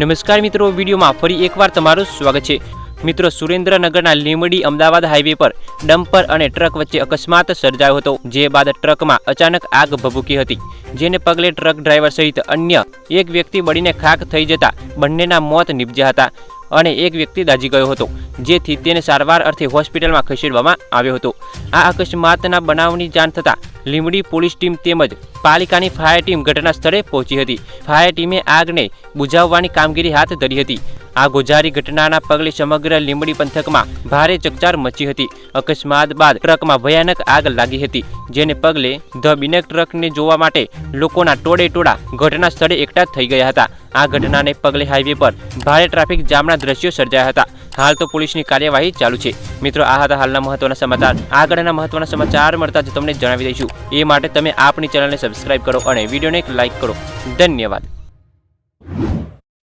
નમસ્કાર મિત્રો, વિડીયોમાં ફરી એકવાર તમારું સ્વાગત છે। મિત્રો, સુરેન્દ્રનગરના લીંબડી અમદાવાદ હાઈવે પર ડમ્પર અને ટ્રક વચ્ચે અકસ્માત સર્જાયો હતો, જે બાદ ટ્રકમાં અચાનક આગ ભભૂકી હતી, જેને પગલે ટ્રક ડ્રાઈવર સહિત અન્ય એક વ્યક્તિ બળીને ખાખ થઈ જતા બંનેના મોત નીપજ્યા હતા અને એક વ્યક્તિ દાઝી ગયો હતો, જેથી તેને સારવાર અર્થે હોસ્પિટલમાં ખસેડવામાં આવ્યો હતો। આ અકસ્માતના બનાવની જાણ થતાં લીંબડી પોલીસ ટીમ તેમજ પાલિકાની ફાયર ટીમ ઘટના સ્થળે પહોંચી હતી। ફાયર ટીમે આગને બુઝાવવાની કામગીરી હાથ ધરી હતી। આ ગોઝારી ઘટનાના પગલે સમગ્ર લીંબડી પંથકમાં ભારે ચકચાર મચી હતી। અકસ્માત બાદ ટ્રકમાં ભયાનક આગ લાગી હતી, જેને પગલે ધ બિનક ટ્રકને જોવા માટે લોકોના ટોળે ટોળા ઘટના સ્થળે એકઠા થઈ ગયા હતા। આ ઘટનાને પગલે હાઈવે પર ભારે ટ્રાફિક જામના દ્રશ્યો સર્જાયા હતા। હાલ તો પોલીસની કાર્યવાહી ચાલુ છે। મિત્રો, આ હતા હાલના મહત્વના સમાચાર। આગળના મહત્વના સમાચાર મળતા જ તમને જણાવી દઈશું, એ માટે તમે આપણી ચેનલને સબસ્ક્રાઇબ કરો અને વિડીયોને એક લાઇક કરો। ધન્યવાદ।